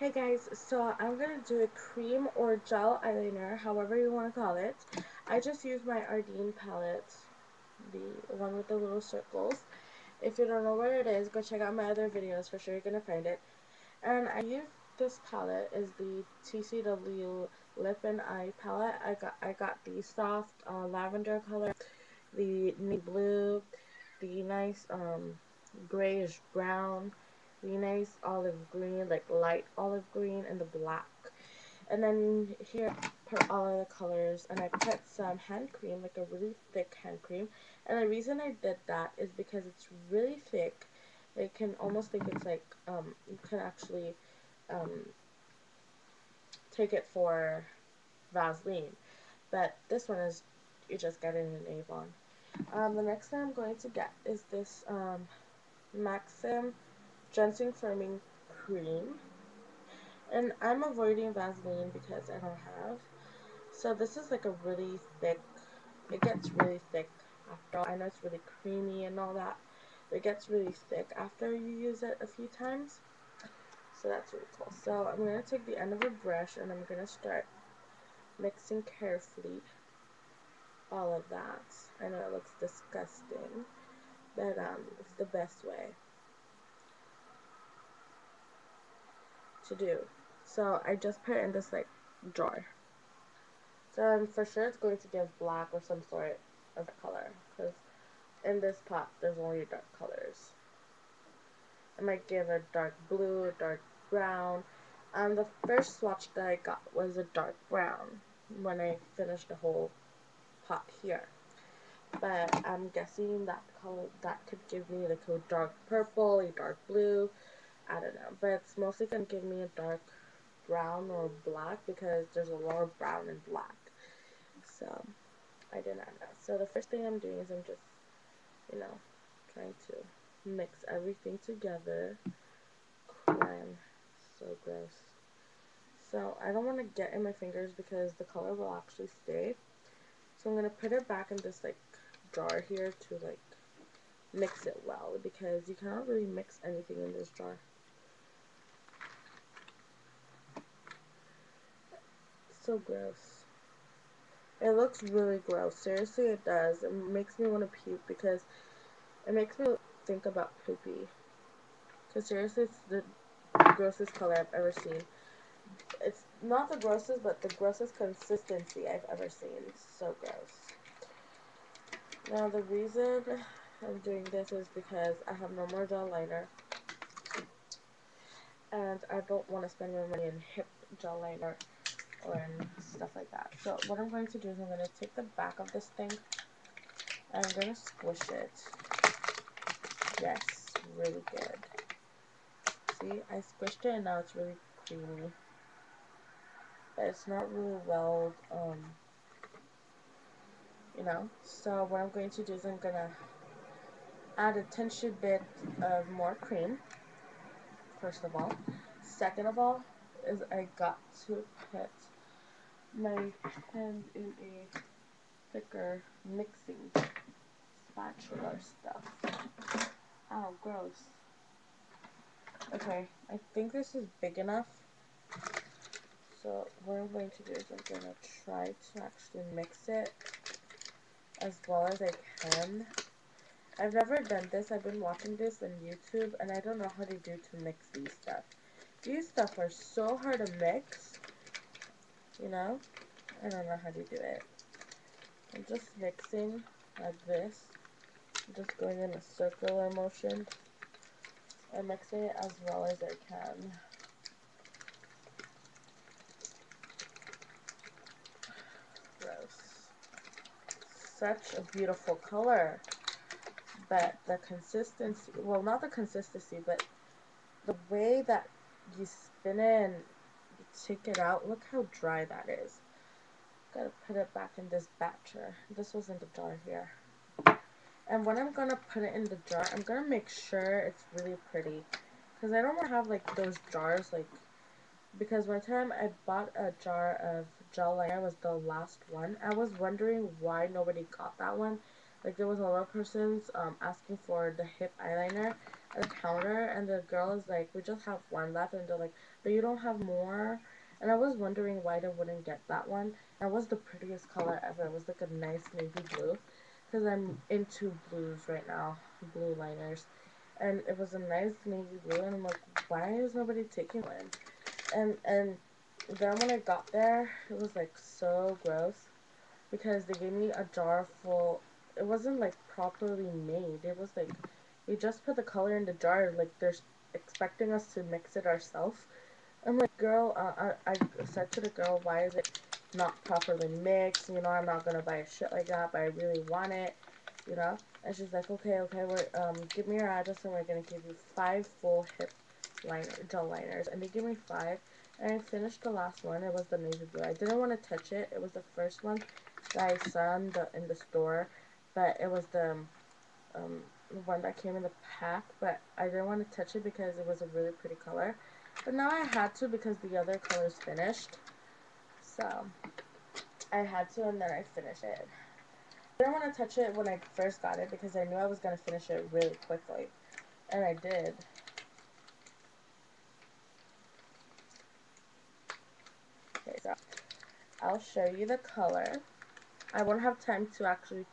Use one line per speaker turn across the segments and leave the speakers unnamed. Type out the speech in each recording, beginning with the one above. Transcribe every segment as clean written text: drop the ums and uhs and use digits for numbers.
Hey guys, so I'm going to do a cream or gel eyeliner, however you want to call it. I just used my Ardeen palette, the one with the little circles. If you don't know what it is, go check out my other videos, for sure you're going to find it. And I used this palette, is the TCW Lip and Eye palette. I got the soft lavender color, the navy blue, the nice grayish brown, the nice olive green, like light olive green, and the black. And then here I put all of the colors, and I put some hand cream, like a really thick hand cream. And the reason I did that is because it's really thick. It can almost think it's like you can actually um, take it for Vaseline, but this one is you just get it in Avon. The next thing I'm going to get is this Maxim Ginseng Firming Cream. And I'm avoiding Vaseline because I don't have. So this is like a really thick, it gets really thick after all. I know it's really creamy and all that, but it gets really thick after you use it a few times. So that's really cool. So I'm going to take the end of a brush and I'm going to start mixing carefully all of that. I know it looks disgusting, but it's the best way to do. So I just put it in this like jar. So for sure it's going to give black or some sort of color, because in this pot there's only dark colors. I might give a dark blue, a dark brown. The first swatch that I got was a dark brown when I finished the whole pot here. But I'm guessing that color that could give me like a dark purple, a dark blue. I don't know, but it's mostly gonna give me a dark brown or black because there's a lot of brown and black. So I did not know. So the first thing I'm doing is I'm just, trying to mix everything together. Man, so gross. So I don't want to get in my fingers because the color will actually stay. So I'm gonna put it back in this like jar here to like mix it well, because you cannot really mix anything in this jar. So gross. It looks really gross. Seriously, it does. It makes me want to puke because it makes me think about poopy. Because seriously, it's the grossest color I've ever seen. It's not the grossest, but the grossest consistency I've ever seen. It's so gross. Now, the reason I'm doing this is because I have no more gel liner. And I don't want to spend my money in hip gel liner or in stuff like that. So what I'm going to do is I'm going to take the back of this thing and I'm going to squish it. Yes, really good. See, I squished it and now it's really creamy. But it's not really well, So what I'm going to do is I'm going to add a teensy bit of more cream, first of all. Second of all, is I got to put my hand in a thicker mixing spatula stuff. Oh, gross. Okay, I think this is big enough. So what I'm going to do is I'm going to try to actually mix it as well as I can. I've never done this. I've been watching this on YouTube and I don't know how to do to mix these stuff. These stuff are so hard to mix, I don't know how to do it. I'm just mixing like this. I'm just going in a circular motion and mixing it as well as I can. Gross. Such a beautiful color. But the consistency, well, not the consistency, but the way that you spin it and you take it out, look how dry that is. Gotta put it back in this batcher. This was in the jar here. And when I'm gonna put it in the jar, I'm gonna make sure it's really pretty. Because I don't want to have like those jars like, because one time I bought a jar of gel liner, was the last one. I was wondering why nobody got that one. Like, there was a lot of persons asking for the hip eyeliner at the counter, and the girl is like, we just have one left, and they're like, but you don't have more? And I was wondering why they wouldn't get that one. That was the prettiest color ever. It was like a nice navy blue, because I'm into blues right now, blue liners. And it was a nice navy blue, and I'm like, why is nobody taking one? And then when I got there, it was like so gross because they gave me a jar full. It wasn't like properly made. It was like we just put the color in the jar, like they're expecting us to mix it ourselves. I'm like, girl, I said to the girl, why is it not properly mixed? You know, I'm not gonna buy a shit like that, but I really want it, you know. And she's like, okay, we're give me your address and we're gonna give you 5 full hip gel liners. And they gave me 5, and I finished the last one. It was the navy blue. I didn't want to touch it. It was the first one that I saw in the store, but it was um, the one that came in the pack, but I didn't want to touch it because it was a really pretty color. But now I had to because the other color's finished. So I had to, and then I finished it. I didn't want to touch it when I first got it because I knew I was going to finish it really quickly. And I did. Okay, so I'll show you the color. I won't have time to actually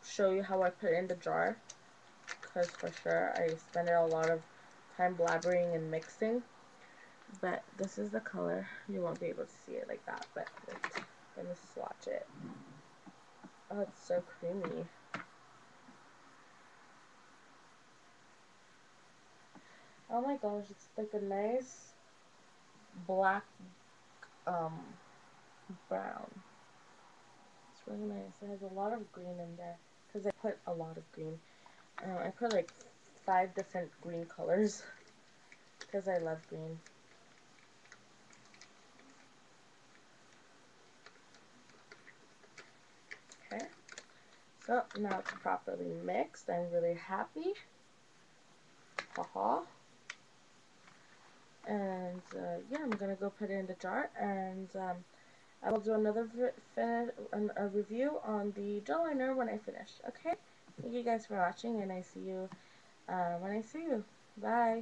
show you how I put it in the jar, because for sure I spent a lot of time blabbering and mixing. But this is the color. You won't be able to see it like that, but let me swatch it. Oh, it's so creamy. Oh my gosh, it's like a nice black um brown. It's really nice. It has a lot of green in there because I put a lot of green. I put like 5 different green colors because I love green. Okay, so now it's properly mixed. I'm really happy. Haha. And yeah, I'm gonna go put it in the jar, and I will do another a review on the gel liner when I finish. Okay? Thank you guys for watching, and I see you when I see you. Bye.